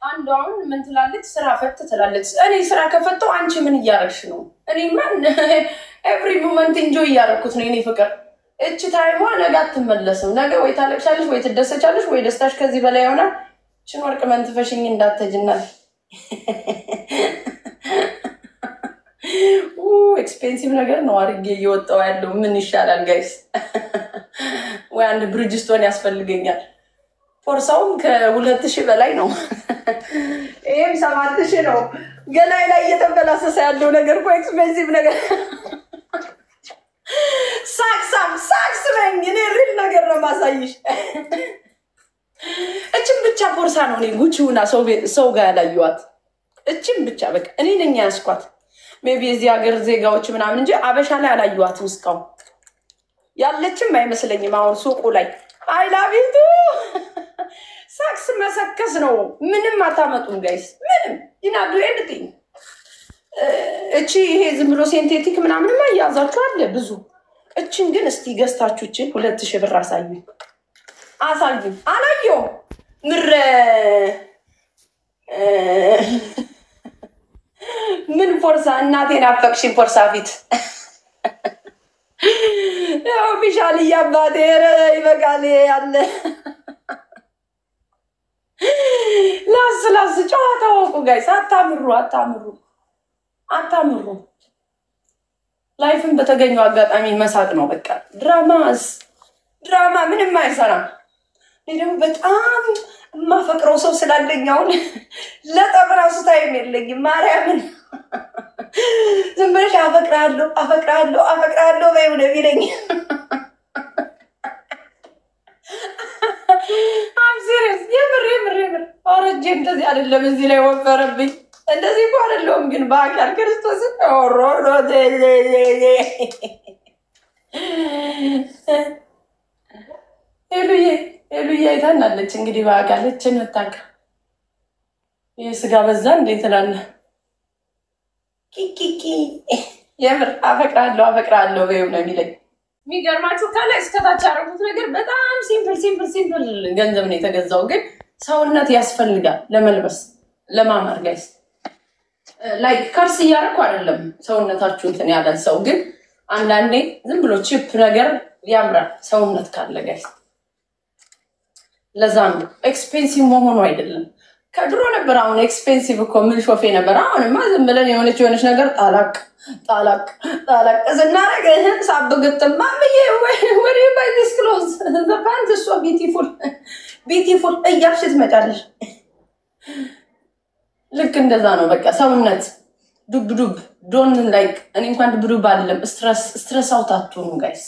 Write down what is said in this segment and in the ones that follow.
አንዱ አሁን ምን ትላለች ስራ ፈት ትላለች እኔ ስራ ከፈተው አንቺ ምን እያረግሽ ነው እኔ ማን ኤቭሪ ሞመንት ኢንጆይ ያረኩት ነው እኔ ፍቅር እቺ ታይሟ ነገ አትመለስም ነገ ወይ ታለቅሻለሽ ወይ ትደሰቻለሽ ወይ ደስታሽ ከዚህ በላይ ይሆናል እቺን ወርቅ መንትፈሽኝ እንዳትተጅናል ኤክስፔንሲቭ ነገር ነው አርጌ እየወጣው ያለው ምን ይሻላል ጋይስ ወይ አንድ ብሪጅስቶን ያስፈልገኛል ፎርሳውም ከ2000 በላይ ነው ኤም 7000 ነው ገላይ ላይ እየተበላሰሰ ያለው ነገር እኮ ኤክስፔንሲቭ ነገር ሳክስ ነኝ እኔ ሪል ነገር ነው ማሳይሽ እቺም ብቻ ፎርሳ ነው እኔ ጉቺውና ሰው ጋር ያላየዋት እቺም ብቻ በቃ እኔ ነኝ ያስኳት ሜቢ እዚህ ሀገር ዜጋዎች ምናምን እንጂ አበሻ ላይ አላየዋትም እስካው ያለችም አይመስለኝም አሁን ሱቁ ላይ አይ ላቭ ዩ ሳክስ መሰከስ ነው ምንም አታመጡም ጋይስ ምንም ይናዱ ኤኒቲንግ እቺ ይሄ ዝም ብሎ ሲንቴቲክ ምናምን ማያዛችሁ አለ ብዙ እቺን ግን እስቲ ገስታችሁ እቺን 2000 ብር አሳዩ አላየው ምረ ምን ፎርሳ እናቴን አፈቅሽኝ ፎርሳ ፊት ያው ቢሻል ያባቴ ይበቃል ያለ ላስ ጨዋታው እኮ ጋይስ አታምሩ ላይፍን በተገኘው አጋጣሚ መሳቅ ነው በቃ ድራማ ምንም አይሰራም ለደም በጣም ማፈቅረው ሰው ስላለኛው ለጠብራሱ ታይም የለኝም ማርያምን ዝም ብለሽ አፈቅራለሁ በይው ለሚለኝ I'm serious የምር አረጀ እንደዚህ አይደለም እዚህ ላይ ወፈረብኝ እንደዚህ እኮ አይደለም ግን ባካል ክርስቶስ ኦሮሮ ኤሉዬ አይታናለች እንግዲህ ባካለችን መጣካ የስጋ በዛ እንዴት ተላለ ኪኪኪ የምር አፈቅራለሁ በይው ነው የሚለኝ የሚገርማችሁ ካለ እስከታች ያረጉት ነገር በጣም ሲምፕል ገንዘብ ነው የተገዛው ግን ሰውነት ያስፈልጋል ለመልበስ ለማማር ጋይስ ላይክ ከርስ ያረኩ አይደለም ሰውነታችሁ እንትን ያለን ሰው ግን አንዳንዴ ዝም ብሎ ቺፕ ነገር ያምራል ሰውነት ካለ ጋይስ ለዛም ኤክስፔንሲቭ መሆኑ አይደለም ከድሮ ነበር አሁን ኤክስፔንሲቭ እኮ ምን ሾፌ ነበር አሁንማ ዝም ብለን የሆነች ነገር ጣላቅ ዝናረገ ሳብግጥማ ወሬ ባይ ዲስ ክሎዝ the pants is so beautiful እያልሽ ትመጫለሽ ልክ እንደዛ ነው በቃ ሰውነት ዱብ ዶን ላይክ እኔ እንኳን ዱብ አይደለም ስትረስ አውት አትሁኑ ጋይስ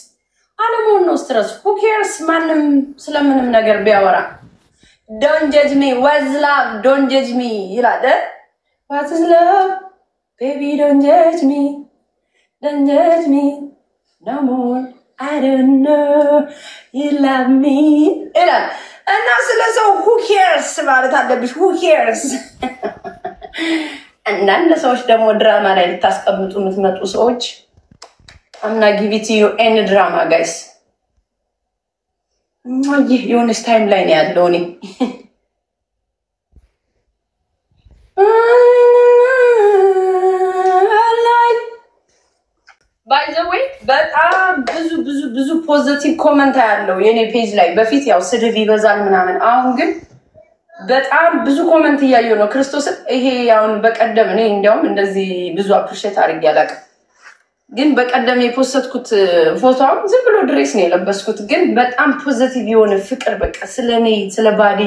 አለሞን ነው ስትረስ who cares ማንም ስለምንም ነገር ቢያወራ don't judge me what's love don't judge me ይላል what is love baby don't judge me no more I don't know you love me ይላል እና ስለሰው who cares ማለት አለብሽ who cares አንዳንድ ሰዎች ደግሞ ድራማ ላይ ልታስቀምጡ የምትመጡ ሰዎች I'm not giving to you any drama guys የሆነች ታይም ላይ ነው ያለው እኔ by the way በጣም ብዙ ፖዚቲቭ ኮሜንት ያለው የኔ ፔጅ ላይ በፊት ያው ስድብ ይበዛል ምናምን አሁን ግን በጣም ብዙ ኮሜንት ያየው ነው ክርስቶስ ይሄ ያውን በቀደም እኔ እንደውም እንደዚህ ብዙ አፕሪሺየት አድርጌ አላውቅም ግን በቀደም የፖስተትኩት ፎቶው ዝም ብሎ ድሬስ ነው የለበስኩት ግን በጣም ፖዚቲቭ የሆነ ፍቅር በቃ ስለኔ ስለ ባዲ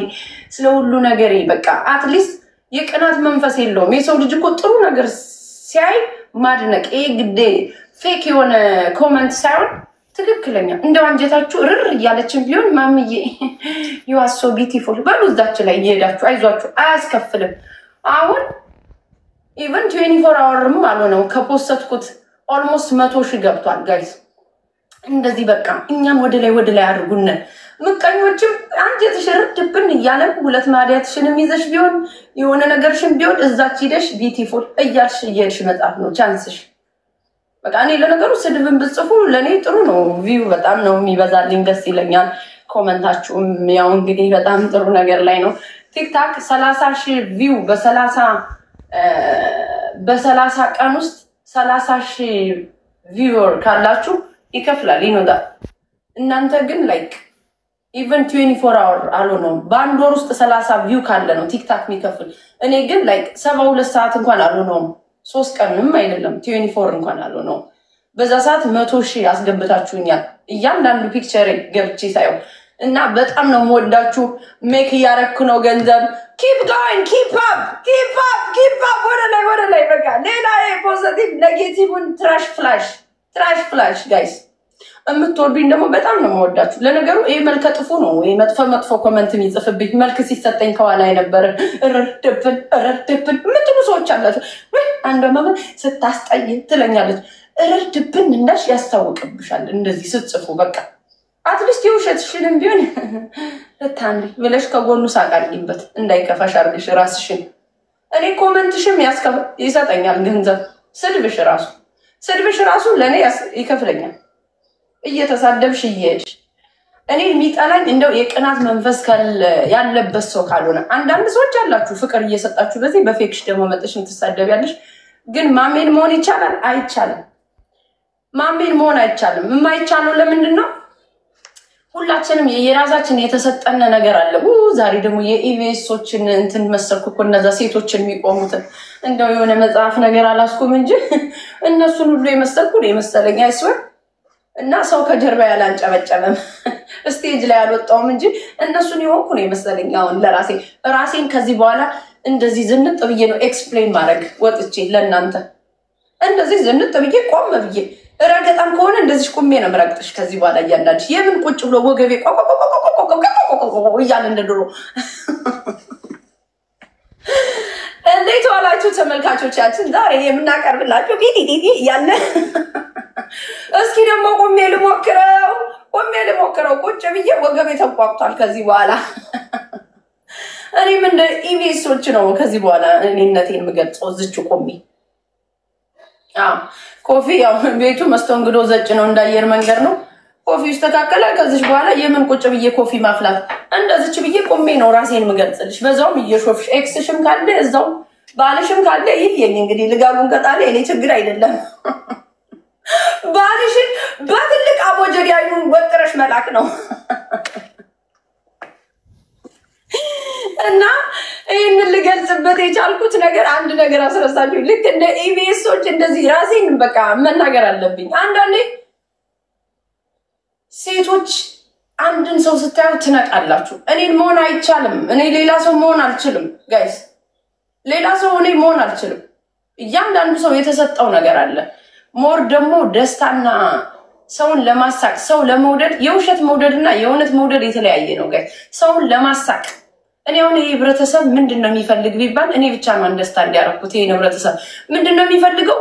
ስለ ሁሉ ነገር በቃ አትሊስት የቅናት መንፈስ የለውም የሰው ልጅ እኮ ጥሩ ነገር ሲያይ ማድነቅ ግዴ ፌክ የሆነ ኮሜንት ሳይሆን ትክክለኛ እንደው አንጀታችሁ ርር ያለችን ቢሆን ማምዬ you are so beautiful በሉዛችሁ ላይ ይሄዳችሁ አይዟችሁ አያስከፍልም አሁን even 24 hours አልሆነው ከፖስተትኩት almost 100,000 ገብቷል ጋይስ እንደዚህ በቃ እኛም ወደ ላይ አድርጉን ምቀኞችም አንጀትሽ ርድብን ይያለ ሁለት ማዲያትሽንም ይዘሽ ቢሆን የሆነ ነገርሽን ቢሆን እዛች ሂደሽ ቢዩቲፉል እያልሽ እየሄድሽ መጣፍ ነው ቻንስሽ በቃ እኔ ለነገሩ ስድብን ብጽፉ ለኔ ጥሩ ነው ቪው በጣም ነው የሚበዛልኝ ደስ ይለኛል ኮሜንታችሁም ያው እንግዲህ በጣም ጥሩ ነገር ላይ ነው ቲክታክ 30,000 ቪው በ30 ቀን ውስጥ 30,000 ቪወር ካላችሁ ይከፍላል ይኖዳል እናንተ ግን ላይክ even 24 hour አልሆነም በአንድ ወር ውስጥ 30 ቪው ካለ ነው ቲክታክ የሚከፍል እኔ ግን ላይክ 72 ሰዓት እንኳን አልሆነም 3 ቀንም አይደለም 24 እንኳን አልሆነም በዛ ሰዓት 100,000 አስገብታችሁኛል እያንዳንዱ ፒክቸር ገብቼ ሳይው እና በጣም ነው ወዳችሁ ሜክ ያረኩ ነው ገንዘብ keep going keep up ወደ ላይ በቃ ሌላ ፖዚቲቭ ኔጌቲቭን trash flash guys እምትወዱኝ ደግሞ በጣም ነው ወዳችሁ ለነገሩ ይሄ መልከ ጥፉ ነው ይሄ መጥፎ ኮሜንት የሚጽፍብኝ መልክ ሲሰጠኝ ከኋላ የነበረ እረድብን ምትሉ ሰዎች አላችሁ ወይ አንደማም ስታስጠይ ትለኛለች እረድብን እንዳሽ ያስታውቅብሻል እንደዚህ ስትጽፉ በቃ አትሊስት የውሸትሽንም ቢሆን ለታንዲ ብለሽ ከጎኑ ሳቃልኝበት እንዳይከፋሽ አርግሽ ራስሽን እኔ ኮሜንትሽም ይሰጠኛል ገንዘብ ስድብሽ ራሱ ለኔ ይከፍለኛል እየተሳደብሽ እየሄድሽ እኔ የሚጣላኝ እንደው የቅናት መንፈስ ያለበት ሰው ካልሆነ አንዳንድ ሰዎች አላችሁ ፍቅር እየሰጣችሁ በዚህ በፌክሽ ደግሞ መጥሽ እንትሳደብያለሽ ግን ማሜን መሆን ይቻላል አይቻልም ማሜን መሆን አይቻልም የማይቻለው ለምንድነው ሁላችንም የራሳችን የተሰጠነ ነገር አለ ዛሬ ደግሞ የኢቪኤሶችን እንትን መሰልኩ እኮ እነዛ ሴቶችን የሚቆሙት እንደው የሆነ መጽሐፍ ነገር አላስኩም እንጂ እነሱን ሁሉ የመሰልኩ ነው የመሰለኝ አይስወር እና ሰው ከጀርባ ያላንጨበጨበም ስቴጅ ላይ አልወጣውም እንጂ እነሱን ይሆንኩ ነው የመሰለኝ አሁን ራሴን ከዚህ በኋላ እንደዚህ ዝንጥ ብዬ ነው ኤክስፕሌን ማድረግ ወጥቼ ለእናንተ እንደዚህ ዝንጥ ብዬ ቆም ብዬ ረገጣም ከሆነ እንደዚህ ቆሜ ነው መረግጥሽ ከዚህ በኋላ ያያላልሽ የምን ቁጭ ብሎ ወገቤ እያለ እንደድሮ እንዴት ዋላችሁ ተመልካቾቻችን ዛሬ የምናቀርብላችሁ ቢዲዲ ያለ እስኪ ደግሞ ቆሜ ልሞክረው ቁጭ ብዬ ወገቤ ተቋቁቷል ከዚህ በኋላ እኔም እንደ ኢቪኤሶች ነው ከዚህ በኋላ እኔነቴን የምገልጸው እዚች ቆሜ ኮፊ ያው ቤቱ መስተንግዶ ዘጭ ነው እንዳየር መንገድ ነው ኮፊ ይስተካከለ ከዚህ በኋላ የምን ቁጭ ብዬ ኮፊ ማፍላት እንደዚች ብዬ ቆሜ ነው ራሴን የምገልጽልሽ በዛውም እየሾፍሽ ኤክስሽም ካለ እዛው ባልሽም ካለ ይሄን እንግዲህ ልጋጉን ከጣለ እኔ ችግር አይደለም ባልሽን በትልቅ አቦጀዲ አይኑን ወጥረሽ መላክ ነው እና ይሄን ልገልጽበት የቻልኩት ነገር አንድ ነገር አስረሳችሁ ልክ እንደ ኢቪኤሶች እንደዚህ ራሴን በቃ መናገር አለብኝ አንዳንዴ ሴቶች አንድን ሰው ስታዩ ትነቃላችሁ እኔን መሆን አይቻልም እኔ ሌላ ሰው መሆን አልችልም ጋይስ ሌላ ሰው እኔ መሆን አልችልም እያንዳንዱ ሰው የተሰጠው ነገር አለ ሞር ደግሞ ደስታና ሰውን ለማሳቅ ሰው ለመውደድ የውሸት መውደድና የእውነት መውደድ የተለያየ ነው ጋይስ ሰውን ለማሳቅ እኔ አሁን ህብረተሰብ ምንድነው የሚፈልግ ቢባል እኔ ብቻ ነው አንደርስታንድ ያደረኩት ይሄ ህብረተሰብ ምንድነው የሚፈልገው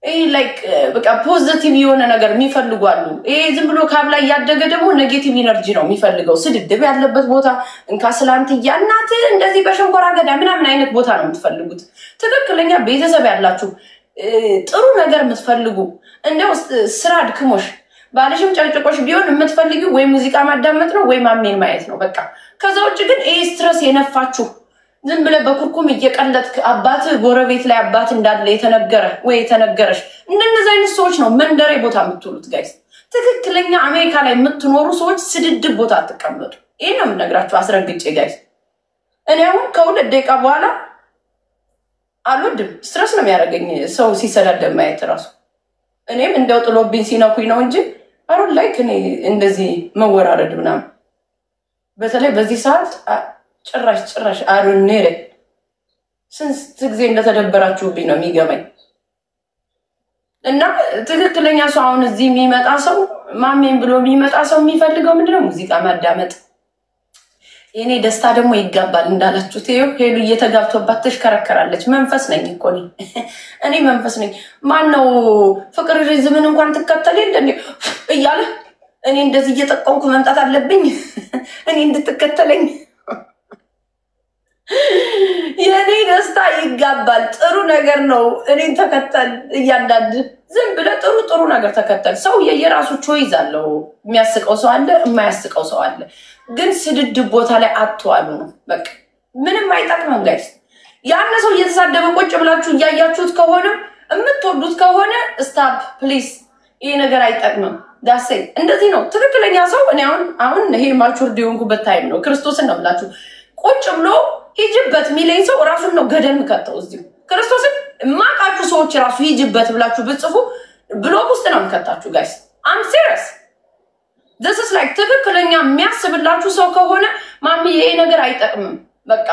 ይሄ ላይክ በቃ ፖዚቲቭ የሆነ ነገር የሚፈልጉ አሉ ይሄ ዝም ብሎ ካብላ ያደገ ደግሞ ኔጌቲቭ ኢነርጂ ነው የሚፈልገው ስድድብ ያለበት ቦታ እንካስላንት ያናት እንደዚህ በሸንኮራ አገዳ ምናምን አይነት ቦታ ነው የምትፈልጉት ትክክለኛ ቤተሰብ ያላችሁ ጥሩ ነገር የምትፈልጉ እንደው ስራ ድክሞሽ ባልሽም ጨርጭቆሽ ቢሆን የምትፈልጊው ወይ ሙዚቃ ማዳመጥ ነው ወይ ማሜን ማየት ነው በቃ ከዛው ግን ስትረስ የነፋችሁ ዝም ብለ በኩርኩም እየቀለጥክ አባት ጎረቤት ላይ አባት እንዳለ የተነገረ ወይ የተነገረሽ እንደነዚህ አይነት ሰዎች ነው መንደሬ ቦታ የምትሉት ጋይስ ትክክለኛ አሜሪካ ላይ የምትኖሩ ሰዎች ስድድብ ቦታ አትቀመጡ ይሄ ነው የምነግራችሁ አስረግጬ ጋይስ እኔ አሁን ከሁለት ደቂቃ በኋላ አልወድም ስትረስ ነው የሚያደርገኝ ሰው ሲሰዳደብ ማየት ራሱ እኔም እንደው ጥሎብኝ ሲነኩኝ ነው እንጂ አሁን ላይክ እኔ እንደዚህ መወራረድ ምናምን በተለይ በዚህ ሰዓት ጭራሽ አሩኔሬ ስንት ጊዜ እንደተደበራችሁብኝ ነው የሚገባኝ እና ትክክለኛ ሰው አሁን እዚህ የሚመጣ ሰው ማሜን ብሎ የሚመጣ ሰው የሚፈልገው ምንድነው ሙዚቃ ማዳመጥ የኔ ደስታ ደግሞ ይጋባል እንዳላችሁት ሄሉ እየተጋብቶባት ተሽከረከራለች መንፈስ ነኝ እኮ እኔ መንፈስ ነኝ ማን ነው ፍቅር ሪዝምን እንኳን ተከተለ እንዴ እያለ እኔ እንደዚህ እየጠቀምኩ መምጣት አለብኝ እኔ እንድትከተለኝ የኔ ደስታ ይጋባል ጥሩ ነገር ነው እኔን ተከተል እያንዳንድ ዝም ብለ ጥሩ ነገር ተከተል ሰው የየራሱ ቾይዝ አለው የሚያስቀው ሰው አለ የማያስቀው ሰው አለ ግን ስድድብ ቦታ ላይ አጥቷሉ ነው በቃ ምንም አይጠቅምም ጋይስ ያን ሰው እየተሳደበ ቁጭ ብላችሁ ያያችሁት ከሆነ እምትወዱት ከሆነ ስታፕ ፕሊዝ ይሄ ነገር አይጠቅምም ዳሴ እንደዚህ ነው ትክክለኛ ሰው እኔ አሁን ይሄ ማቹር ዲዮንኩበት ታይም ነው ክርስቶስን ነው ብላችሁ ቁጭ ብሎ ሂጅበት ሚለኝ ሰው ራሱን ነው ገደል ምከተው እዚህ ክርስቶስን ማቃችሁ ሰዎች ራሱ ሂጅበት ብላችሁ ብጽፉ ብሎግ ውስጥ ነው ምከታችሁ ጋይስ I'm serious this is like ትክክለኛ የሚያስብላችሁ ሰው ከሆነ ማሚ ይሄ ነገር አይጠቅምም በቃ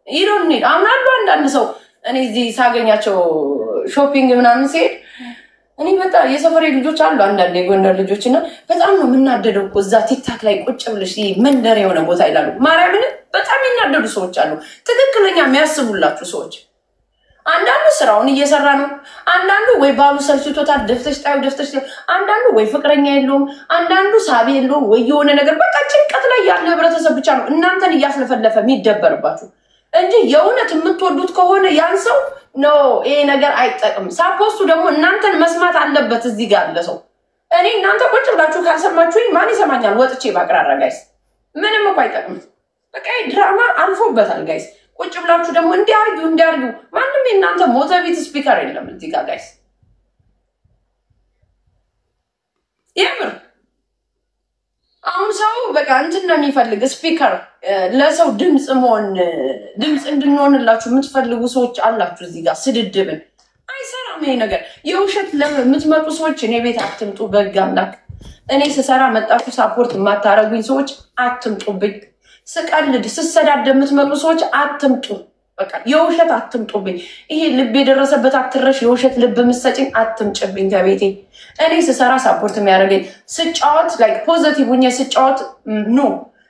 you don't need አሁን አንዳንድ ሰው እኔ እዚህ ሳገኛቸው ሾፒንግ ምናምን ሲሄድ እኔ በጣም የሰፈሬ ልጆች አሉ አንዳንድ የጎንደር ልጆችና በጣም ነው ምናደደው እኮ እዛ ቲክታክ ላይ ቁጭ ብለሽ መንደር የሆነ ቦታ ይላሉ ማርያምን በጣም ይናደዱ ሰዎች አሉ ትክክለኛ የሚያስቡላችሁ ሰዎች አንዳንዱ ስራውን እየሰራ ነው አንዳንዱ ወይ ባሉ ሰልችቶታል ደፍተሽ አንዳንዱ ወይ ፍቅረኛ የለውም አንዳንዱ ሳቢ የለውም ወይ የሆነ ነገር በቃ ጭንቀት ላይ ያለ ህብረተሰብ ብቻ ነው እናንተን እያስለፈለፈ የሚደበርባችሁ እንጂ የእውነት የምትወዱት ከሆነ ያን ሰው ነው ይሄ ነገር አይጠቅም ሳፖስቱ ደግሞ እናንተን መስማት አለበት እዚህ ጋር አለ ሰው እኔ እናንተ ቁጭ ብላችሁ ካልሰማችሁኝ ማን ይሰማኛል ወጥቼ ባቅራራ ጋይስ ምንም እኮ አይጠቅም በቃ ድራማ አልፎበታል ጋይስ ቁጭ ብላችሁ ደግሞ እንዲያርጉ ማንንም እናንተ ሞቲቬት ስፒከር የለም እዚህ ጋር ጋይስ የምር አሁን ሰው በቃ እንትን ነው የሚፈልግ ስፒከር ለሰው ድምጽ እንድንሆንላችሁ የምትፈልጉ ሰዎች አላችሁ እዚህ ጋር ስድድብን አይሰራም ይሄ ነገር የውሸት ለምትመጡ ሰዎች እኔ ቤት አትምጡ በጋምላክ እኔ ስሰራ መጣችሁ ሳፖርት ማታረጉኝ ሰዎች አትምጡብኝ ስቀልድ ስሰዳደ የምትመጡ ሰዎች አትምጡ በቃ የውሸት አትምጡብኝ ይሄ ልብ የደረሰበት አትረሽ የውሸት ልብ ምሰጭኝ አትምጭብኝ ከቤቴ እኔ ስሰራ ሳፖርት የሚያደርገኝ ስጫወት ላይክ ፖዚቲቭ ሆኜ ስጫወት ኖ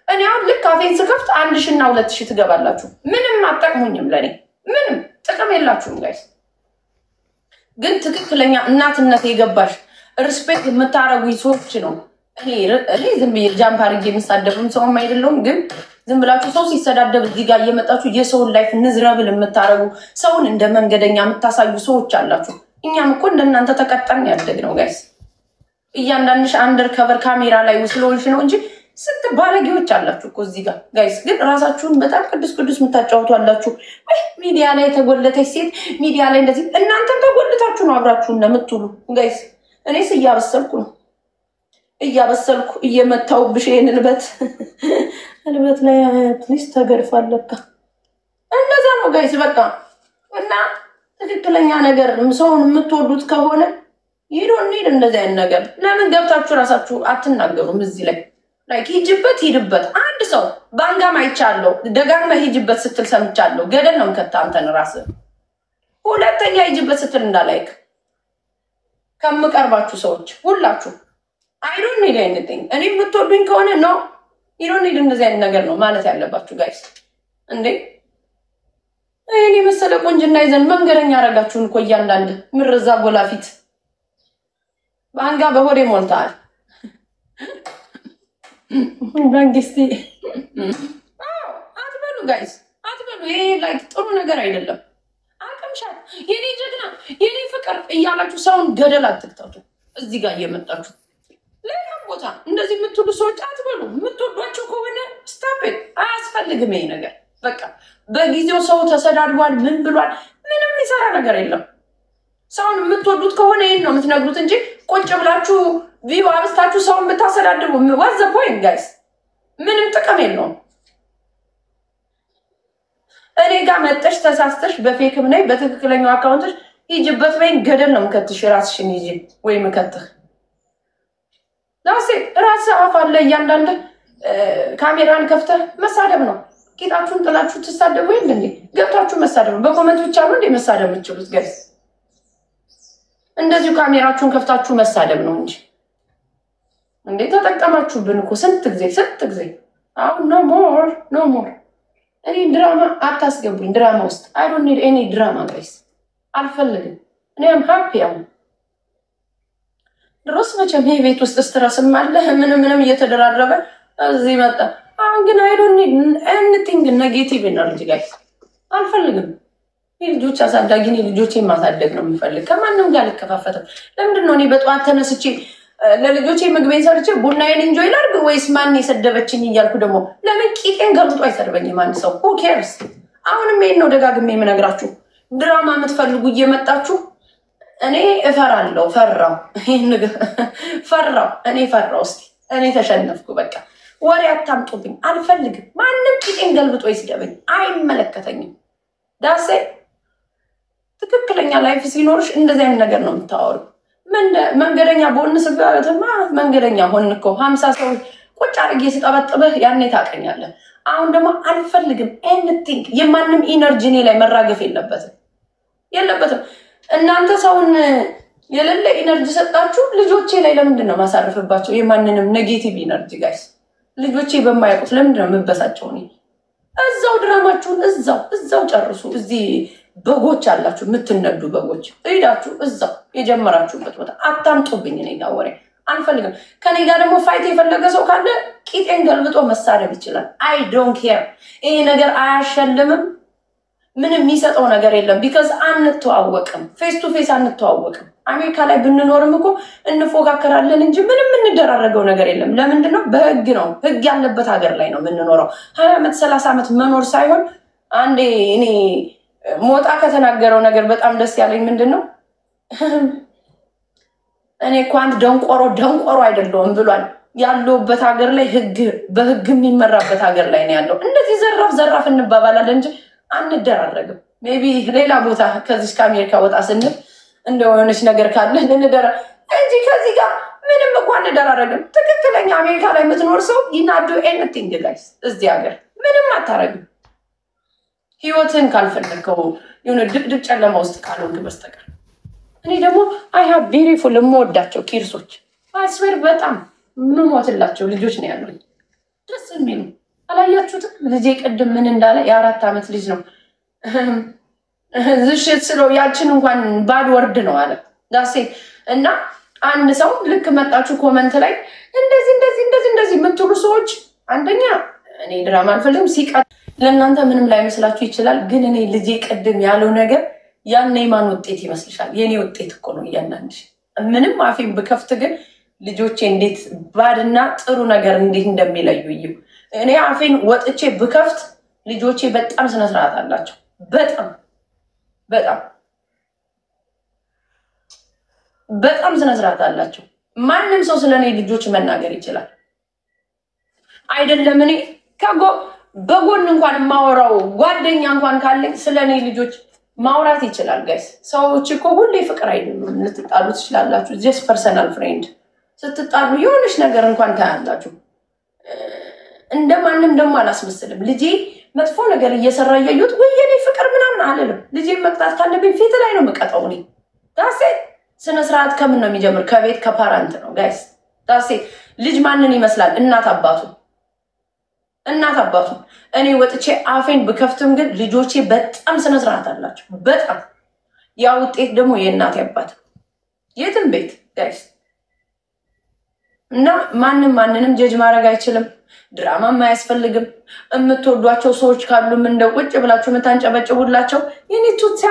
እኔ አሁን ልክ አፌን ስከፍት 1000 እና 2000 ትገባላችሁ ምንም አጠቅሙኝም ለኔ ምንም ጥቅም የላችሁም ጋይስ ግን ትክክለኛ እናትነት የገባሽ ሪስፔክት የምታረጉኝ ሰዎች ነው እኔ ዝም ብዬ ጃምፕ አድርጌ የምሳደብም ሰውም አይደለሁም ግን ዝም ብላችሁ ሰው ሲሰዳደብ እዚህ ጋር እየመጣችሁ የሰውን ላይፍ ንዝረብል የምታረጉ ሰውን እንደ መንገደኛ የምታሳዩ ሰዎች አላችሁ እኛም እኮ እንደናንተ ተቀጣን ያደግነው ጋይስ እያንዳንድሽ አንደር ከቨር ካሜራ ላይ ስለሆንሽ ነው እንጂ ስንት ባለጌዎች አላችሁ እኮ እዚህ ጋር ጋይስ ግን ራሳችሁን በጣም ቅዱስ ምታጫውቱ አላችሁ ወይ ሚዲያ ላይ ተጎለተች ሴት ሚዲያ ላይ እንደዚህ እናንተም ተጎልታችሁ ነው አብራችሁ እንደምትሉ ጋይስ እኔስ እያበሰልኩ እየመታውብሽ የንልበት ልበት ላይ አትሊስት ተገርፋለካ እንደዛ ነው ጋይስ በቃ እና ትክክለኛ ነገር ሰውን የምትወዱት ከሆነ you don't need እንደዛ አይነት ነገር ለምን ገብታችሁ ራሳችሁ አትናገሩም እዚህ ላይ ላይክ ሂጅበት አንድ ሰው ባንጋም አይቻለሁ ደጋግመህ ሂጅበት ስትል ሰምቻለሁ ገደል ነው ከተአንተን ራስ ሁለተኛ ሂጅበት ስትል እንዳላይክ ከምቀርባችሁ ሰዎች ሁላችሁ I don't need anything እኔ የምትወዱኝ ከሆነ no you don't need እንደዛ አይነት ነገር ነው ማለት ያለባችሁ ጋይስ እንዴ እኔ መሰለ ቆንጅና ይዘን መንገረኛ አረጋችሁን እኮ ያንዳንድ ምርዛ ጎላፊት ባንጋ በሆዴ ሞልታል ባንግስቲ አትበሉ ጋይስ አትበሉ ይሄ ላይክ ጥሩ ነገር አይደለም አቀምሻል የኔ ጀግና የኔ ፍቅር እያላችሁ ሰውን ገደል አትክተቱ እዚህ ጋር እየመጣችሁ ሌላ ቦታ እንደዚህ የምትሉ ሰዎች አትበሉ የምትወዷቸው ከሆነ ስታፕ አያስፈልግም ይሄ ነገር በቃ በጊዜው ሰው ተሰዳድቧል ምን ብሏል ምንም ይሰራ ነገር የለም ሰውን የምትወዱት ከሆነ ይሄን ነው የምትነግሩት እንጂ ቁጭ ብላችሁ ቪው አብስታችሁ ሰውን ብታሰዳድቡ what's the point guys ምንም ጥቅም የለውም እኔ ጋር መጥተሽ ተሳስተሽ በፌክም ነይ በትክክለኛው አካውንትሽ ሂጅበት በይ ገደል ነው የምከትሽ ራስሽን ሂጂ ወይ መከተህ ዳሴ ራስ አፋለ ያንዳንድ ካሜራን ከፍተህ መሳደብ ነው ቂጣችሁን ጥላችሁ ተሳደቡ እንዴ ገብታችሁ መሳደብ በኮሜንት ብቻ ነው እንዴ መሳደብ የምትችሉት ጋይስ እንደዚህ ካሜራችሁን ከፍታችሁ መሳደብ ነው እንጂ እንዴ ተጠቀማችሁብን እኮ ስንት ጊዜ አሁን no more እኔ ድራማ አታስገቡኝ ድራማ ውስጥ I don't need any drama guys አልፈልግም እኔ am happy ድሮስ መቼም ይሄ ቤት ውስጥ ስትራስም አለ ምንም እየተደራረበ እዚህ መጣ አሁን ግን I don't need anything negative energy guys አልፈልግም ልጆች አሳዳጊ ነኝ ልጆቼን ማሳደግ ነው የምፈልግ ከማንም ጋር ልከፋፈተው ለምንድን ነው እኔ በጧት ተነስቼ ለልጆቼ ምግቤን ሰርቼ ቡናዬን ኢንጆይ ላድርግ ወይስ ማን የሰደበችኝ እያልኩ ደግሞ ለምን ቂጤን ገልብጦ አይሰድበኝም አንድ ሰው? who cares? አሁንም ይሄን ነው ደጋግሜ የምነግራችሁ። ድራማ የምትፈልጉ እየመጣችሁ እኔ እፈራለሁ። እኔ ፈራው። እስቲ እኔ ተሸነፍኩ። በቃ ወሬ አታምጡብኝ፣ አልፈልግም። ማንም ቂጤን ገልብጦ ይስደበኝ፣ አይመለከተኝም። ዳሴ ትክክለኛ ላይፍ ሲኖርሽ እንደዚህ አይነት ነገር ነው የምታወሩ። መንገደኛ ቦንስ ጋርተማ መንገደኛ ሆን እኮ 50 ሰው ቁጭ አድርጌ ስጠበጥብህ ያኔ ታቀኛለህ። አሁን ደግሞ አልፈልግም። ኤኒቲንግ የማንም ኢነርጂ እኔ ላይ መራገፍ የለበትም። እናንተ ሰውን የሌለ ኢነርጂ ሰጣችሁ፣ ልጆቼ ላይ ለምንድን ነው ማሳረፍባቸው የማንንም ኔጌቲቭ ኢነርጂ? ጋይስ ልጆቼ በማያውቁት ለምንድን ነው የምበሳቸው? እኔ እዛው ድራማችሁን እዛው ጨርሱ። እዚህ በጎች አላችሁ የምትነዱ በጎች፣ ሄዳችሁ እዛው የጀመራችሁበት ቦታ አታምጡብኝ። እኔ ጋር ወሬ አልፈልግም። ከኔ ጋር ደግሞ ፋይት የፈለገ ሰው ካለ ቂጤን ገልብጦ መሳደብ ይችላል። አይ ዶንት ኬር። ይሄ ነገር አያሸልምም፣ ምንም የሚሰጠው ነገር የለም። ቢካዝ አንተዋወቅም፣ ፌስ ቱ ፌስ አንተዋወቅም። አሜሪካ ላይ ብንኖርም እኮ እንፎካከራለን እንጂ ምንም እንደራረገው ነገር የለም። ለምንድን ነው? በህግ ነው። ህግ ያለበት ሀገር ላይ ነው የምንኖረው። 20 ዓመት 30 ዓመት መኖር ሳይሆን አንዴ እኔ ሞጣ ከተናገረው ነገር በጣም ደስ ያለኝ ምንድን ነው? እኔ እኮ አንድ ደንቆሮ አይደለሁም ብሏል። ያለውበት ሀገር ላይ በህግ የሚመራበት ሀገር ላይ ነው ያለው። እንደዚህ ዘራፍ እንባባላለን እንጂ አንደራረግም። ሜቢ ሌላ ቦታ ከዚህ ከአሜሪካ ወጣ ስንል እንደሆነች ነገር ካለ እንደራ እንጂ ከዚህ ጋር ምንም እንኳን እንደራረግም። ትክክለኛ አሜሪካ ላይ የምትኖር ሰው ይናዱ ኤኒቲንግ ጋይስ፣ እዚህ ሀገር ምንም አታረግም። ህይወትን ካልፈለከው የሆነ ድቅድቅ ጨለማ ውስጥ ካልሆንክ በስተቀር። እኔ ደግሞ አይ ሃቭ ቢዩቲፉል የምወዳቸው ኪርሶች አስዌር በጣም የምሞትላቸው ልጆች ነው ያሉኝ። ደስ የሚሉ አላያችሁትም? ልጄ ቅድም ምን እንዳለ የ4 ዓመት ልጅ ነው። ዝሽት ስለው ያችን እንኳን ባድ ወርድ ነው አለ ዳሴ። እና አንድ ሰው ልክ መጣችሁ ኮመንት ላይ እንደዚህ የምትሉ ሰዎች አንደኛ እኔ ድራማ አልፈልግም። ሲቀጥ ለእናንተ ምንም ላይ መስላችሁ ይችላል። ግን እኔ ልጄ ቅድም ያለው ነገር ያኔ ማን ውጤት ይመስልሻል? የኔ ውጤት እኮ ነው እያንዳንድሽ። ምንም አፌን ብከፍት ግን ልጆቼ እንዴት ባድና ጥሩ ነገር እንዴት እንደሚለዩ እዩ። እኔ አፌን ወጥቼ ብከፍት ልጆቼ በጣም ስነ ስርዓት አላቸው። በጣም ስነ ስርዓት አላቸው። ማንም ሰው ስለኔ ልጆች መናገር ይችላል። አይደለም እኔ በጎን እንኳን ማወራው ጓደኛ እንኳን ካለኝ ስለኔ ልጆች ማውራት ይችላል። ጋይስ ሰዎች እኮ ሁሌ ፍቅር አይደሉም። ልትጣሉ ትችላላችሁ። ጀስት ፐርሰናል ፍሬንድ ስትጣሉ የሆነች ነገር እንኳን ታያላችሁ። እንደማንም ደግሞ አላስመስልም። ልጄ መጥፎ ነገር እየሰራ ያዩት ወይ የኔ ፍቅር ምናምን አለለም። ልጄ መቅጣት ካለብኝ ፊት ላይ ነው መቀጣው። እኔ ዳሴ ስነ ስርዓት ከምን ነው የሚጀምር? ከቤት ከፓራንት ነው ጋይስ። ዳሴ ልጅ ማንን ይመስላል? እናት አባቱ። እኔ ወጥቼ አፌን ብከፍትም ግን ልጆቼ በጣም ስነ ስርዓት አላቸው። በጣም ያ ውጤት ደግሞ የእናት አባት የትም ቤት ጋይስ። እና ማንንም ጀጅ ማድረግ አይችልም። ድራማም አያስፈልግም። የምትወዷቸው ሰዎች ካሉም እንደ ቁጭ ብላችሁ የምታንጨበጭቡላቸው የኔቱታ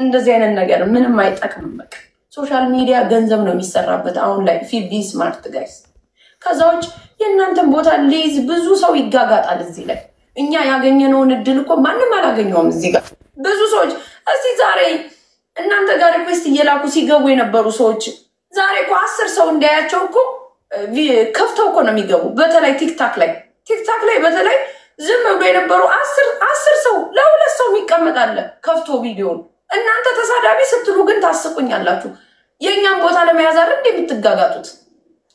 እንደዚህ አይነት ነገር ምንም አይጠቅምም። በቃ ሶሻል ሚዲያ ገንዘብ ነው የሚሰራበት አሁን ላይ። ፊል ቢ ስማርት ጋይስ። ከዛዎች የእናንተን ቦታ ሊይዝ ብዙ ሰው ይጋጋጣል እዚህ ላይ። እኛ ያገኘነውን እድል እኮ ማንም አላገኘውም እዚህ ጋር። ብዙ ሰዎች እስቲ ዛሬ እናንተ ጋር ሪኩዌስት እየላኩ ሲገቡ የነበሩ ሰዎች ዛሬ እኮ 10 ሰው እንዲያያቸው እኮ ከፍተው እኮ ነው የሚገቡ። በተለይ ቲክታክ ላይ በተለይ ዝም ብሎ የነበሩ 10 ሰው ለ2 ሰው የሚቀመጣለ ከፍቶ ቪዲዮን። እናንተ ተሳዳቢ ስትሉ ግን ታስቁኛላችሁ። የኛን ቦታ ለመያዝ አይደል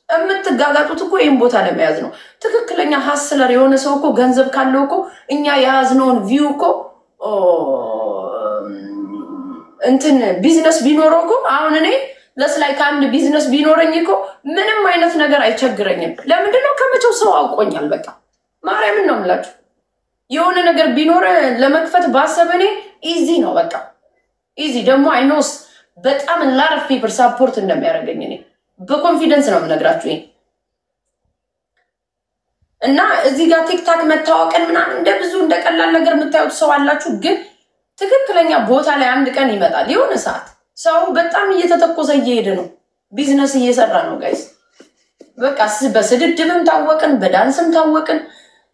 የምትጋጋጡት እኮ ይሄን ቦታ ለመያዝ ነው። ትክክለኛ ሀስለር የሆነ ሰው እኮ ገንዘብ ካለው እኮ እኛ የያዝነውን ቪው እኮ እንትን ቢዝነስ ቢኖረው እኮ አሁን እኔ ለስላይ ከአንድ ቢዝነስ ቢኖረኝ እኮ ምንም አይነት ነገር አይቸግረኝም። ለምንድነው? ከመቼው ሰው አውቆኛል። በቃ ማርያምን ነው የምላችሁ። የሆነ ነገር ቢኖር ለመክፈት ባሰበኔ ኢዚ ነው። በቃ ኢዚ ደግሞ አይኖስ በጣም ላርፍ ፒፕል ሳፖርት እንደሚያደርገኝ እኔ በኮንፊደንስ ነው የምነግራችሁ። እና እዚህ ጋር ቲክታክ መታወቅን ምናምን እንደብዙ እንደቀላል ነገር የምታዩት ሰው አላችሁ። ግን ትክክለኛ ቦታ ላይ አንድ ቀን ይመጣል የሆነ ሰዓት ሰው በጣም እየተተኮሰ እየሄደ ነው። ቢዝነስ እየሰራ ነው ጋይስ። በቃ በስድድብም ታወቅን በዳንስም ታወቅን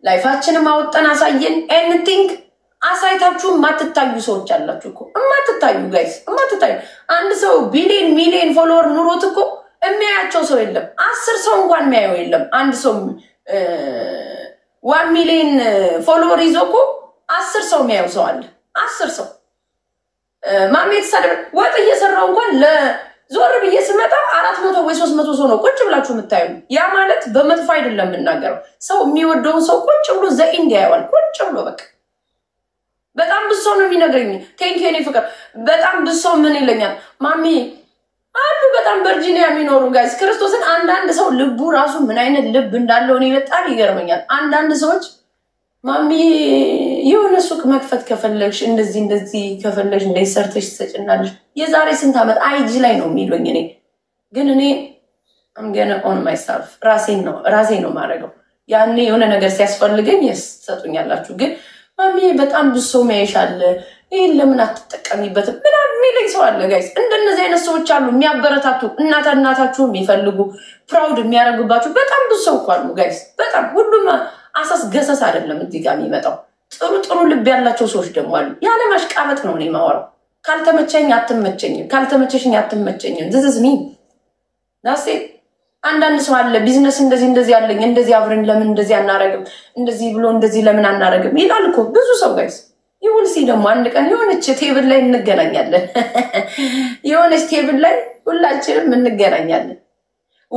ላይፋችንም አወጣን አሳየን ኤኒቲንግ አሳይታችሁ ማትታዩ ሰዎች አላችሁ እኮ ማትታዩ ጋይስ ማትታዩ አንድ ሰው ቢሊየን ሚሊየን ፎሎወር ኑሮት እኮ የሚያያቸው ሰው የለም 10 ሰው እንኳን የሚያየው የለም አንድ ሰው 1 ሚሊየን ፎሎወር ይዞ እኮ 10 ሰው የሚያየው ሰው አለ 10 ሰው ማሜት ሰደብ ወጥ እየሰራው እንኳን ለዞር ብዬ ስመጣ 400 ወይ 300 ሰው ነው ቁጭ ብላችሁ የምታዩ ያ ማለት በመጥፎ አይደለም እናገረው ሰው የሚወደው ሰው ቁጭ ብሎ ዘኢንዲያ ያዋል ቁጭ ብሎ በቃ በጣም ብዙ ነው የሚነግረኝ ቴንክ ዩ እኔ ፍቅር በጣም ብዙ ምን ይለኛል ማሚ አሉ በጣም ቨርጂኒያ የሚኖሩ ጋይስ ክርስቶስን አንዳንድ ሰው ልቡ ራሱ ምን አይነት ልብ እንዳለው ነው በጣም ይገርመኛል አንዳንድ ሰዎች ማሚ የሆነ ሱቅ መክፈት ከፈለግሽ እንደዚህ ከፈለግሽ እንደሰርተሽ ተጨናለሽ የዛሬ ስንት አመት አይጂ ላይ ነው የሚሉኝ እኔ ግን እኔ I'm gonna own myself ራሴን ነው ማረገው ያኔ የሆነ ነገር ሲያስፈልገኝ ተሰጡኛላችሁ ግን ማሚ በጣም ብዙ ሰው ማይሻለ ይሄን ለምን አትጠቀሚበት ምናምን የሚለኝ ሰው አለ ጋይስ እንደነዚህ አይነት ሰዎች አሉ የሚያበረታቱ እናታችሁ የሚፈልጉ ፕራውድ የሚያረጉባችሁ በጣም ብዙ ሰው አሉ ጋይስ በጣም ሁሉም አሳስ ገሰስ አይደለም እዚህ ጋር የሚመጣው ጥሩ ልብ ያላቸው ሰዎች ደግሞ አሉ ያለ ማሽቃበጥ ነው እኔ ማወራው ካልተመቸኝ አትመቸኝም ካልተመቸሽኝ አትመቸኝም this is me that's it አንዳንድ ሰው አለ ቢዝነስ እንደዚህ ያለኝ እንደዚህ አብረን ለምን እንደዚህ አናረግም እንደዚህ ብሎ እንደዚህ ለምን አናረግም ይላል እኮ ብዙ ሰው ጋይስ ይሁን ሲ ደግሞ አንድ ቀን የሆነች ቴብል ላይ እንገናኛለን የሆነች ቴብል ላይ ሁላችንም እንገናኛለን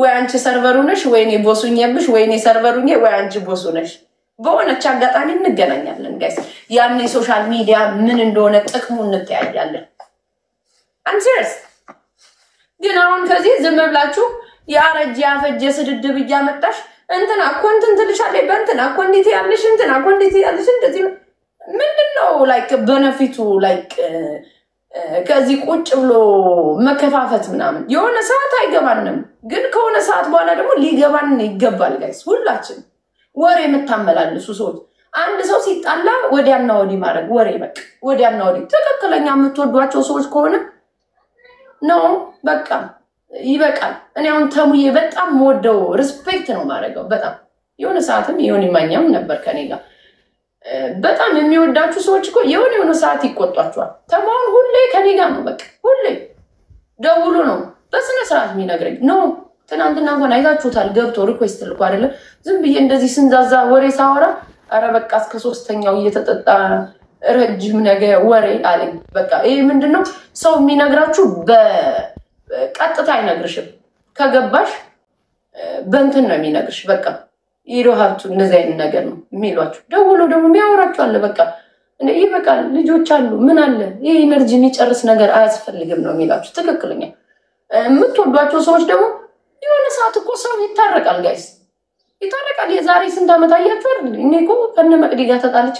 ወይ አንቺ ሰርቨሩ ነሽ ወይ እኔ ቦሱኛብሽ ወይ እኔ ሰርቨሩ ነኝ ወይ አንቺ ቦሱ ነሽ በሆነች አጋጣሚ እንገናኛለን ጋይስ ያኔ ሶሻል ሚዲያ ምን እንደሆነ ጥቅሙ እንተያያለን አንቺስ ግን አሁን ከዚህ ዝም ብላችሁ ያረጅ ያፈጀ ስድድብ እያመጣሽ እንትና ኮንተንት ልሻለይ በእንትና ኮንዲቲ ያለሽ እንትና ኮንዲቲ ያለሽ እንደዚህ ምንድነው ላይክ በነፊቱ ላይክ ከዚህ ቁጭ ብሎ መከፋፈት ምናምን የሆነ ሰዓት አይገባንም ግን ከሆነ ሰዓት በኋላ ደግሞ ሊገባን ይገባል ጋይስ ሁላችን ወሬ መታመላልሱ ሰዎች አንድ ሰው ሲጣላ ወዲያና ወዲ ማድረግ ወሬ በቃ ወዲያና ወዲ ተከክለኛ የምትወዷቸው ሰዎች ከሆነ ነው በቃ ይበቃል እኔ አሁን ተሙዬ በጣም ወደው ሪስፔክት ነው ማረጋው በጣም የሆነ ሰዓትም የሆነ ማኛም ነበር ከኔ ጋር በጣም የሚወዳችሁ ሰዎች እኮ የሆነ ሰዓት ይቆጣጣቸዋል ተማውን ሁሌ ከኔ ጋር ነው በቃ ሁሌ ደውሉ ነው በስነ ሰዓት የሚነግረኝ ነው ትናንትና እንኳን አይታችሁታል ገብቶ ሪኩዌስት ልኮ አይደለ ዝም ብዬ እንደዚህ ስንዛዛ ወሬ ሳወራ አረ በቃ እስከ 3ኛው እየተጠጣ ረጅም ነገር ወሬ አለኝ በቃ ይሄ ምንድነው ሰው የሚነግራችሁ በቀጥታ አይነግርሽም ከገባሽ በእንትን ነው የሚነግርሽ በቃ ይሮ ሀብቱ እንደዚህ አይነት ነገር ነው የሚሏችሁ ደውሎ ደግሞ የሚያወራችሁ አለ በቃ ይበቃል ልጆች አሉ ምን አለ ይሄ ኢነርጂ የሚጨርስ ነገር አያስፈልግም ነው የሚሏችሁ ትክክለኛ የምትወዷቸው ሰዎች ደግሞ የሆነ ሰዓት እኮ ሰው ይታረቃል ጋይስ ይታረቃል የዛሬ ስንት አመት አያችሁ አይደል እኔ እኮ ከነ መቅዲ ጋር ተጣልቼ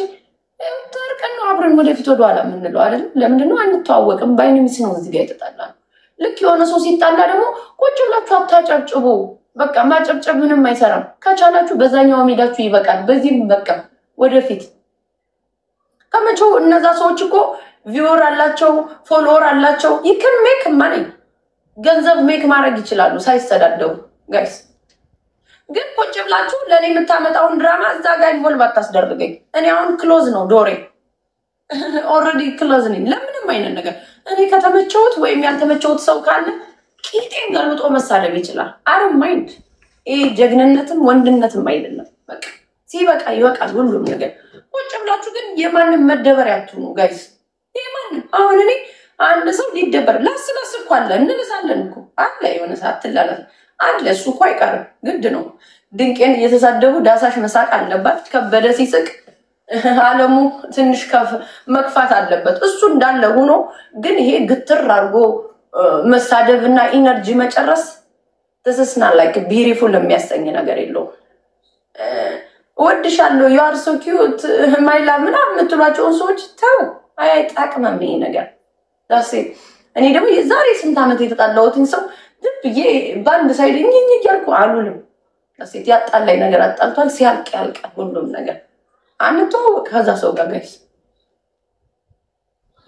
ታርቀን ነው አብረን ወደፊት ወደ ኋላ የምንለው አይደል ለምንድነው አንተዋወቅም ባይነሚስ ነው እዚህ ጋር የተጣላን ልክ የሆነ ሰው ሲጣላ ደግሞ ቁጭ ብላችሁ አታጨብጭቡ በቃ ማጨብጨብ ምንም አይሰራም ካቻላችሁ በዛኛው ሜዳችሁ ይበቃል በዚህም በቃ ወደፊት ከመቼው እነዛ ሰዎች እኮ ቪውር አላቸው ፎሎወር አላቸው you can make money ገንዘብ ሜክ ማድረግ ይችላሉ ሳይስተዳደው ጋይስ ግን ቁጭ ብላችሁ ለኔ የምታመጣውን ድራማ እዛ ጋር ኢንቮልቭ አታስደርገኝ እኔ አሁን ክሎዝ ነው ዶሬ ኦሬዲ ክሎዝ ነኝ ለምንም አይነት ነገር እኔ ከተመቸውት ወይም ያልተመቸውት ሰው ካለ ቂጤን ገልብጦ መሳደብ ይችላል አረም ማይንድ ይሄ ጀግንነትም ወንድነትም አይደለም በቃ ሲበቃ ይበቃል ሁሉም ነገር ቁጭ ብላችሁ ግን የማንም መደበር ያትኑ ጋይስ የማንም አሁን እኔ አንድ ሰው ሊደበር ላስላስ እኮ አለ እንነሳለን እኮ አለ የሆነ ሰዓት ትላላል አለ እሱ እኮ አይቀርም ግድ ነው ድንቄን እየተሳደቡ ዳሳሽ መሳቅ አለባት ከበደ ሲስቅ አለሙ ትንሽ መክፋት አለበት እሱ እንዳለ ሆኖ ግን ይሄ ግትር አርጎ መሳደብና ኢነርጂ መጨረስ this is not like beautiful የሚያሰኝ ነገር የለው ወድሻለሁ you are so cute my love ምናምን የምትሏቸው ሰዎች ተው አይጣቅምም ይሄ ነገር that's it እኔ ደግሞ የዛሬ ስንት አመት የተጣላሁትን ሰው ዝም ብዬ ባንድ ሳይድ እኝኝ እያልኩ አሉልም that's it ያጣላይ ነገር አጣልቷል ሲያልቅ ያልቃል ሁሉም ነገር አንተ ከዛ ሰው ጋር ጋይስ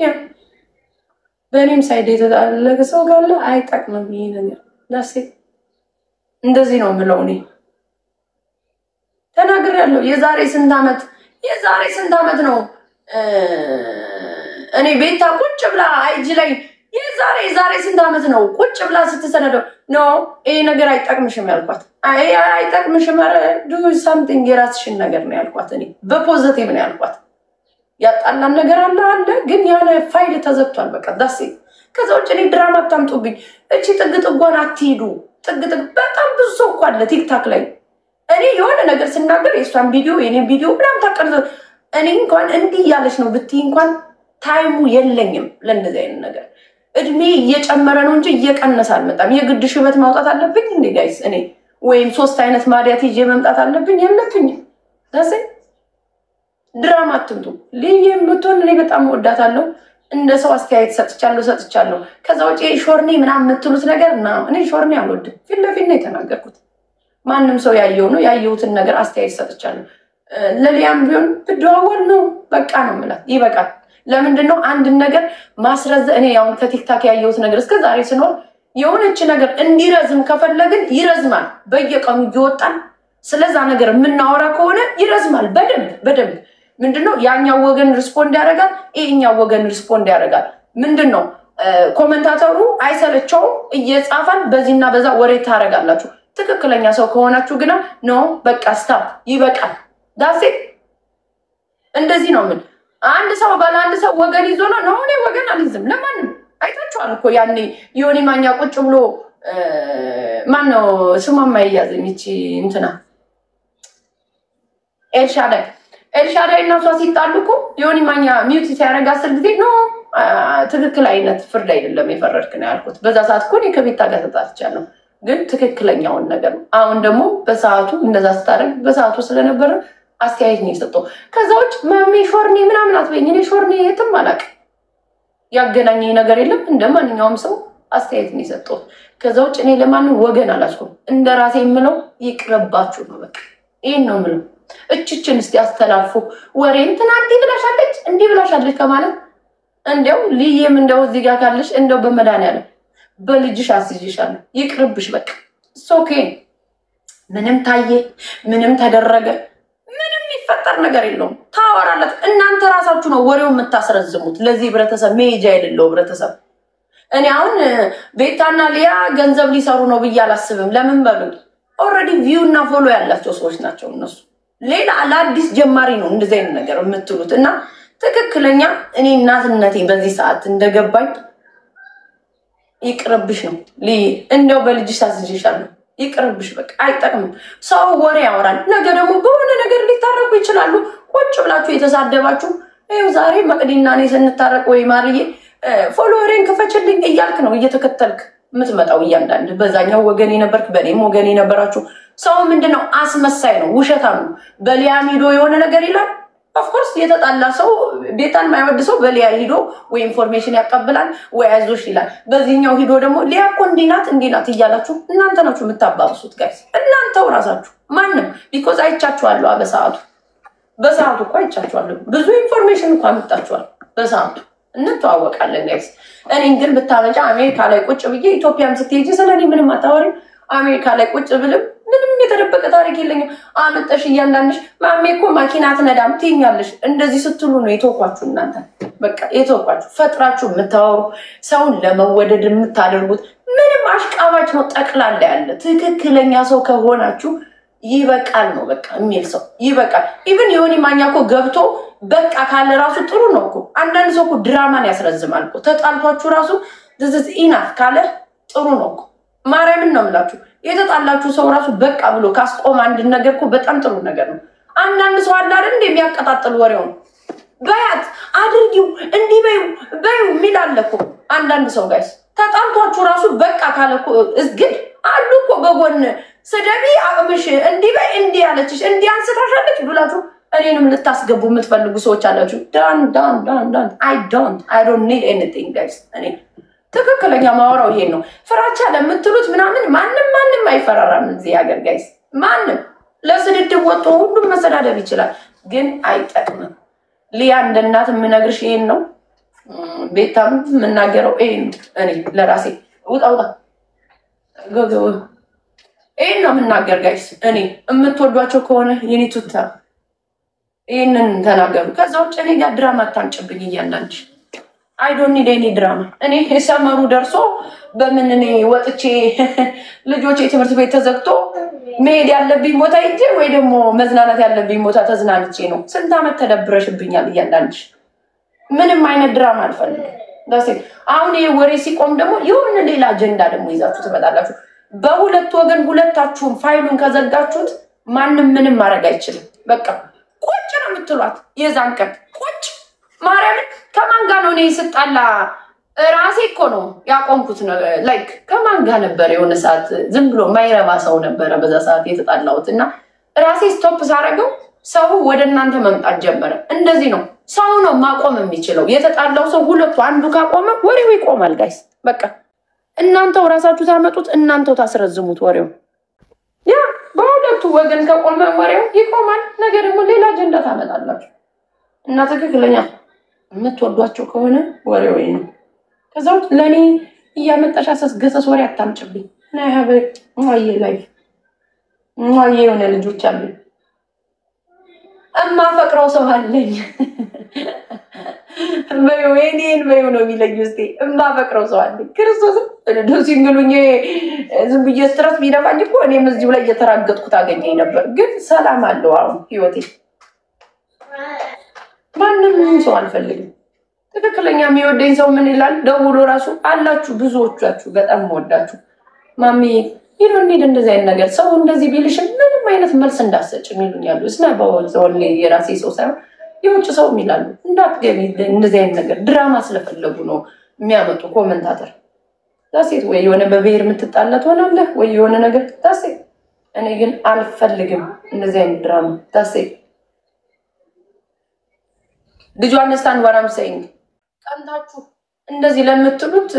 ያ በእኔም ሳይድ የተጣለቀ ሰው ጋር አይጣቅምም ይሄ ነገር that's it እንደዚህ ነው የምለው እኔ ተናግሬያለሁ የዛሬ ስንት ዓመት ነው እኔ ቤታ ቁጭ ብላ አይጂ ላይ የዛሬ ስንት ዓመት ነው ቁጭ ብላ ስትሰነደው ነው ይሄ ነገር አይጠቅምሽም ያልኳት አይጠቅምሽም ዱ something የራስሽን ነገር ነው ያልኳት እኔ በፖዚቲቭ ነው ያልኳት ያጣላን ነገር አለ ግን ያለ ፋይል ተዘግቷል በቃ ዳሴ ከዛው እኔ ድራማ ታምጡብኝ እቺ ጥግጥጓን አትሄዱ ጥግጥግ በጣም ብዙ ሰው እኮ አለ ቲክታክ ላይ እኔ የሆነ ነገር ስናገር የሷን ቪዲዮ የኔን ቪዲዮ ብላም ታቀርዘ እኔ እንኳን እንዲህ ያለሽ ነው ብትይ እንኳን ታይሙ የለኝም ለእንደዚህ አይነት ነገር እድሜ እየጨመረ ነው እንጂ እየቀነሰ አልመጣም የግድ ሽበት ማውጣት አለብኝ እንዴ ጋይስ እኔ ወይም ሶስት አይነት ማዲያት ይዤ መምጣት አለብኝ የለብኝ ዳሴ ድራማ አትምጡ ለየም ብትሆን እኔ በጣም ወዳታለሁ እንደ ሰው አስተያየት ሰጥቻለሁ ከዛው እጪ ሾርኒ ምናምን የምትሉት ነገር ነው እኔ ሾርኒ አልወድም ፊልፊል ነው የተናገርኩት ማንንም ሰው ያየሁትን ነገር አስተያየት ሰጥቻለሁ ለሊያም ቢሆን ትደዋወል ነው በቃ ነው ማለት ይበቃል ለምንድነው አንድ ነገር ማስረዘ እኔ ያው ከቲክታክ ያየሁት ነገር እስከ ዛሬ ስኖር የሆነች ነገር እንዲረዝም ከፈለግን ይረዝማል በየቀኑ ይወጣል ስለዛ ነገር ምናወራ ከሆነ ይረዝማል በደንብ ምንድነው ያኛው ወገን ሪስፖንድ ያደርጋል ይሄኛው ወገን ሪስፖንድ ያደርጋል ምንድነው ኮሜንታተሩ አይሰለቸው እየጻፋን በዚህና በዛ ወሬ ታረጋላችሁ ትክክለኛ ሰው ከሆናችሁ ግና ነው በቃ ስታፕ ይበቃል ዳሴ እንደዚህ ነው ምን አንድ ሰው ባላንድ ሰው ወገን ይዞ ነው እኔ ወገን አልይዝም ለማንም አይታችኋል እኮ ያኔ ዮኒ ማኛ ቁጭ ብሎ ማን ነው ስማማ ይያዘኝ እቺ እንትና ኤልሻዳይ እና ሷ ሲጣሉ እኮ ዮኒ ማኛ ሚውት ሲያረጋ 10 ጊዜ ነው ትክክል አይነት ፍርድ አይደለም የፈረድክ ነው ያልኩት በዛ ሰዓት እኮ እኔ ከቤታ ጋር ተጣልቻለሁ ግን ትክክለኛውን ነገር ነው አሁን ደግሞ በሰዓቱ እንደዛ ስታረግ በሰዓቱ ስለነበረ አስተያየት ነው የሰጠው ከዛውጭ ማሚ ሾርኒ ምናምን አትበኝ እኔ ሾርኒ የትም አላቅ ያገናኘኝ ነገር የለም እንደማንኛውም ሰው አስተያየት ነው የሰጠው ከዛውጭ እኔ ለማንም ወገን አላስኩም እንደራሴ የምለው ይቅርባችሁ ነው በቃ ይሄን ነው የምለው እችችን እስቲ አስተላልፉ ወሬ እንትና እንዲ ብላሻለች ከማለት እንደው ልዬም እንደው እዚህ ጋር ካለሽ እንደው በመድኃኒዓለም በልጅሽ አስይሽሻለሁ ይቅርብሽ በቃ ኦኬ ምንም ታየ ምንም ተደረገ ምንም ይፈጠር ነገር የለውም ታወራለት እናንተ ራሳችሁ ነው ወሬው የምታስረዝሙት ለዚህ ህብረተሰብ ሜጃ አይደለው ህብረተሰብ እኔ አሁን ቤታና ሊያ ገንዘብ ሊሰሩ ነው ብያላስብም ለምን በሉት ኦሬዲ ቪው እና ፎሎ ያላቸው ሰዎች ናቸው እነሱ ሌላ ለአዲስ ጀማሪ ነው እንደዚህ አይነት ነገር የምትሉት እና ትክክለኛ እኔ እናትነቴ በዚህ ሰዓት እንደገባኝ ይቅርብሽ ነው እንደው በልጅሽ አስይሽሻለሁ ይቅርብሽ በቃ አይጠቅምም ሰው ወሬ ያወራል ነገ ደግሞ በሆነ ነገር ሊታረቁ ይችላሉ ቁጭ ብላችሁ የተሳደባችሁ ይሄው ዛሬ መቅዲና እኔ ስንታረቅ ወይ ማርዬ ፎሎወሬን ከፈችልኝ እያልክ ነው እየተከተልክ ምትመጣው እያንዳንድ በዛኛው ወገን የነበርክ በኔም ወገን የነበራችሁ ሰው ምንድነው አስመሳይ ነው ውሸታም ነው በሊያሚዶ የሆነ ነገር ይላል ኦፍ ኮርስ የተጣላ ሰው ቤታን ማይወድ ሰው በሊያ ሂዶ ወይ ኢንፎርሜሽን ያቀብላል ወይ አይዞሽ ይላል በዚህኛው ሂዶ ደግሞ ሊያ እኮ እንዲናት እያላችሁ እናንተ ናችሁ የምታባብሱት ጋይስ እናንተው ራሳችሁ ማንንም ቢኮዝ አይቻችኋለሁ በሰዓቱ እኮ አይቻችኋለሁ ብዙ ኢንፎርሜሽን እኮ አመጣችኋል በሰዓቱ እንተዋወቃለን ጋይስ እኔን ግን ብታመጫ አሜሪካ ላይ ቁጭ ብዬ ኢትዮጵያም ስትሄጂ ስለኔ ምንም አታወሪ አሜሪካ ላይ ቁጭ ብልም ምንም የተደበቀ ታሪክ የለኝም አመጣሽ እያንዳንድሽ ማሜ እኮ ማኪና ትነዳም ትይኛለሽ እንደዚህ ስትሉ ነው የተወኳችሁ እናንተ በቃ የተወኳችሁ ፈጥራችሁ የምታወሩ ሰውን ለመወደድ የምታደርጉት ምንም አሽቃባጭ ነው ጠቅላላ ያለ ትክክለኛ ሰው ከሆናችሁ ይበቃል ነው በቃ የሚል ሰው ይበቃል ኢቭን ዮኒ ማኛ እኮ ገብቶ በቃ ካለ ራሱ ጥሩ ነው እኮ አንዳንድ ሰው እኮ ድራማን ያስረዝማል እኮ ተጣልቷችሁ ራሱ this is enough ካለ ጥሩ ነው እኮ ማርያምን ነው የምላችሁ የተጣላችሁ ሰው ራሱ በቃ ብሎ ካስቆም አንድ ነገር እኮ በጣም ጥሩ ነገር ነው አንዳንድ ሰው አለ አይደል እንደሚያቀጣጥል ወሬው በያት አድርጊው እንዲ በዩ ሚላል እኮ አንዳንድ ሰው ጋይስ ተጣልቷችሁ ራሱ በቃ ካለ እኮ እስግድ አሉ እኮ በጎን ሰደቢ አቅምሽ እንዲ ያለችሽ እንዲ አንስታሻለች ብላችሁ እኔንም ልታስገቡ የምትፈልጉ ሰዎች አላችሁ ዳን I don't need anything guys እኔ ትክክለኛ ማወራው ይሄን ነው ፍራቻ ለምትሉት ምናምን ማንንም አይፈራራም እዚህ ሀገር ጋይስ ማንንም ለስድድብ ወጥቶ ሁሉም መሰዳደብ ይችላል ግን አይጠቅምም ሊያ እንደናት ምነግርሽ ይሄን ነው ቤታም ምናገረው ይሄን እኔ ለራሴ ውጣ ጎጎ ይሄን ነው የምናገር ጋይስ እኔ እምትወዷቸው ከሆነ የኔ ቱታ ይሄንን ተናገሩ ከዛ ውጭ እኔ ጋር ድራማ አታንጭብኝ እያንዳንድ I don't need any drama እኔ የሰመሩ ደርሶ በምን እኔ ወጥቼ ልጆቼ ትምህርት ቤት ተዘግቶ መሄድ ያለብኝ ቦታ ሄጄ ወይ ደግሞ መዝናናት ያለብኝ ቦታ ተዝናንቼ ነው ስንት አመት ተደብረሽብኛል እያንዳንድ ምንም አይነት ድራማ አልፈልግም ዳሴ አሁን ይሄ ወሬ ሲቆም ደግሞ ይሁን ሌላ አጀንዳ ደግሞ ይዛችሁ ትመጣላችሁ በሁለት ወገን ሁለታችሁም ፋይሉን ከዘጋችሁት ማንንም ምንም ማድረግ አይችልም በቃ ቁጭ ነው የምትሏት የዛን ቀን ቁጭ ማርያም ከማን ጋር ነው እኔ ስጣላ ራሴ እኮ ነው ያቆምኩት ነው ላይክ ከማን ጋር ነበር የሆነ ሰዓት ዝም ብሎ ማይረባ ሰው ነበር በዛ ሰዓት የተጣላሁትና ራሴ ስቶፕ ሳረገው ሰው ወደ እናንተ መምጣት ጀመረ እንደዚህ ነው ሰው ነው ማቆም የሚችለው የተጣላው ሰው ሁለቱ አንዱ ካቆመ ወሬው ይቆማል ጋይስ በቃ እናንተው ራሳችሁ ታመጡት እናንተው ታስረዝሙት ወሬው ያ በሁለቱ ወገን ከቆመ ወሬው ይቆማል ነገር ደግሞ ሌላ አጀንዳ ታመጣላችሁ እና ትክክለኛ የምትወዷቸው ከሆነ ወሬው ነው ከዛው ለኔ እያመጣሽ አሰስገሰስ ወሬ አታምጭብኝ እና ያበ ማየ ላይፍ ማየ የሆነ ልጆች አሉ እማ ፈቅረው ሰው አለኝ በየኔን ነው የሚለኝ ውስጤ እማ ፈቅረው ሰው አለኝ ክርስቶስ እንደው ሲንግሉኝ ዝም ብዬ ስትረስ ቢደፋኝ እኮ እኔም እዚሁ ላይ እየተራገጥኩት አገኘኝ ነበር ግን ሰላም አለው አሁን ህይወቴ ማንንም ሰው አልፈልግም ትክክለኛ የሚወደኝ ሰው ምን ይላል ደውሎ ራሱ አላችሁ ብዙዎቻችሁ በጣም ወዳችሁ ማሚ ይሉኝ እንደዚህ አይነት ነገር ሰው እንደዚህ ቢልሽ ምንም አይነት መልስ እንዳሰጭ የሚሉኛሉ እስና በወልዘው የራሴ ሰው ሳይሆን የውጭ ሰው ይላሉ እንዳትገቢ እንደዚህ አይነት ነገር ድራማ ስለፈለጉ ነው የሚያመጡ ኮሜንታተር ዳሴት ወይ የሆነ በብሔር የምትጣላት ሆናለህ ወይ የሆነ ነገር ዳሴት እኔ ግን አልፈልግም እንደዚህ አይነት ድራማ ዳሴት Did you understand what I'm saying? ቀንታችሁ እንደዚህ ለምትሉት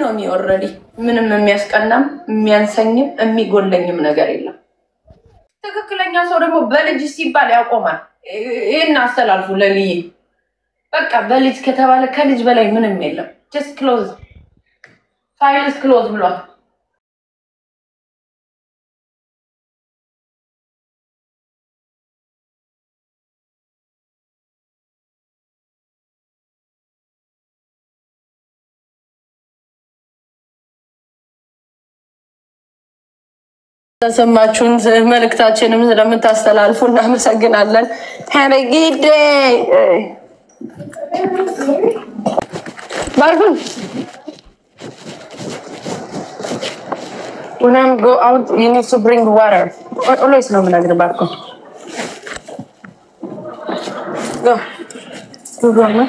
ነው me already ምንም የሚያስቀናም የሚያንሰኝም የሚጎለኝም ነገር የለም ትክክለኛ ሰው ደግሞ በልጅ ሲባል ያቆማል ይሄን አስተላልፉ ለልይ በቃ በልጅ ከተባለ ከልጅ በላይ ምንም የለም just close file is close ብሏል ተሰማችሁን መልእክታችንም ስለምታስተላልፉ እናመሰግናለን have a good day Barkun when I go out you need to bring water always no menagre Barkun go ma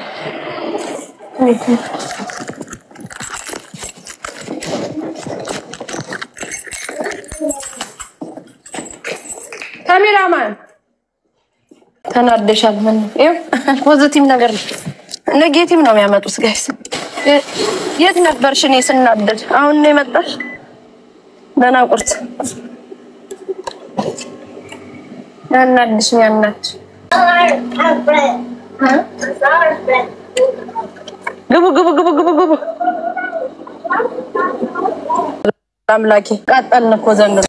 Cameraman ተናደሻል ምን ፖዚቲቭ ነገር ኔጌቲቭ ነው የሚያመጡት ጋይስ የት ነበርሽ እኔ ስናደድ አሁን ነው የመጣሽ በናቁርት ያናድሽ ያናች ግቡ አምላኬ ቃጠልን እኮ ዘንድሮ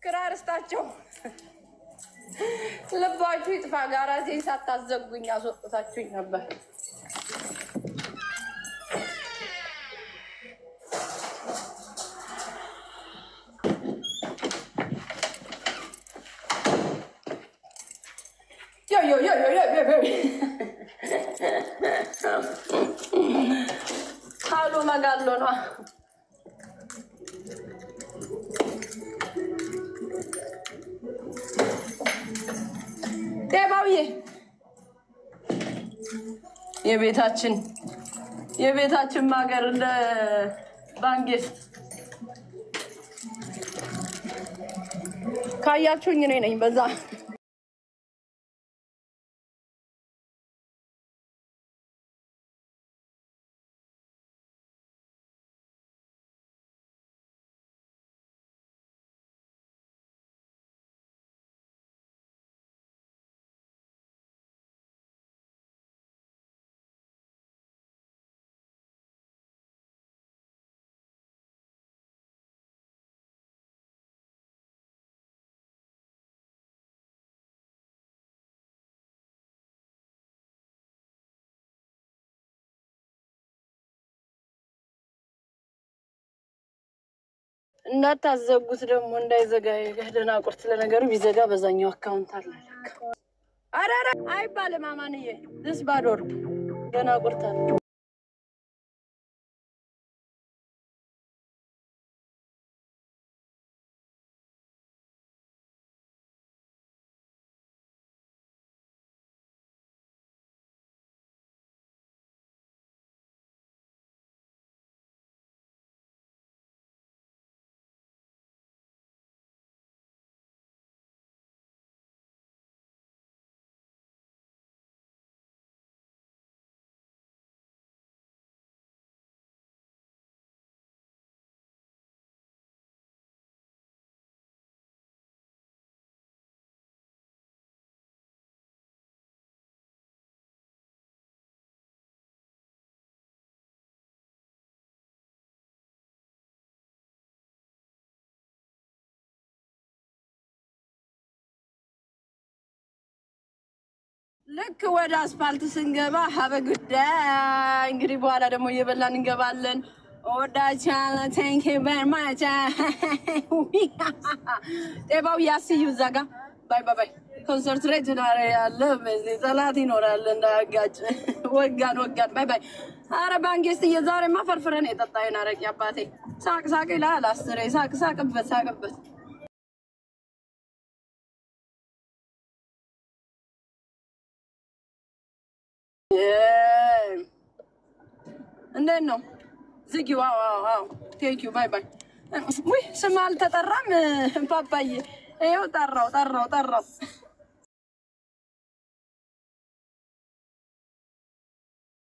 ክራርስታቸው ለባጁ ይጥፋ ጋራቴን ሳታዘጉኝ አስወጣታችሁኝ ነበር ሃሎ ማጋሎ ነው ደባውዬ የቤታችን ማገር እንደ ባንጌስ ካያችሁኝ እኔ ነኝ በዛ እንዳታዘጉት ደግሞ እንዳይዘጋ የገደና ቁርጥ ለነገሩ ቢዘጋ በዛኛው አካውንት አለ ለካ አራራ አይባልም ማማንዬ this bad word ገና ቁርጥ አለ ልክ ወደ አስፋልት ስንገባ have a good day እንግዲህ በኋላ ደግሞ እየበላን እንገባለን ወዳቻለ thank you very much ጤባው ያስዩ ዘጋ ባይ ባይ ኮንሰንትሬት ነው ያለ በዚህ ሰላት ይኖራል እንዳጋጭ ወጋን ባይ ባይ አረ ባንጌስት የዛሬ ማፈርፈረን የጠጣይና አረቂ አባቴ ሳቅ ሳቅ ይላል አስሬ ሳቅበት እንዴት ነው ዝጊ ዋው ቴንክ ዩ ባይ ባይ ወይ ስማል ተጠራም ፓፓዬ ይኸው ጠራው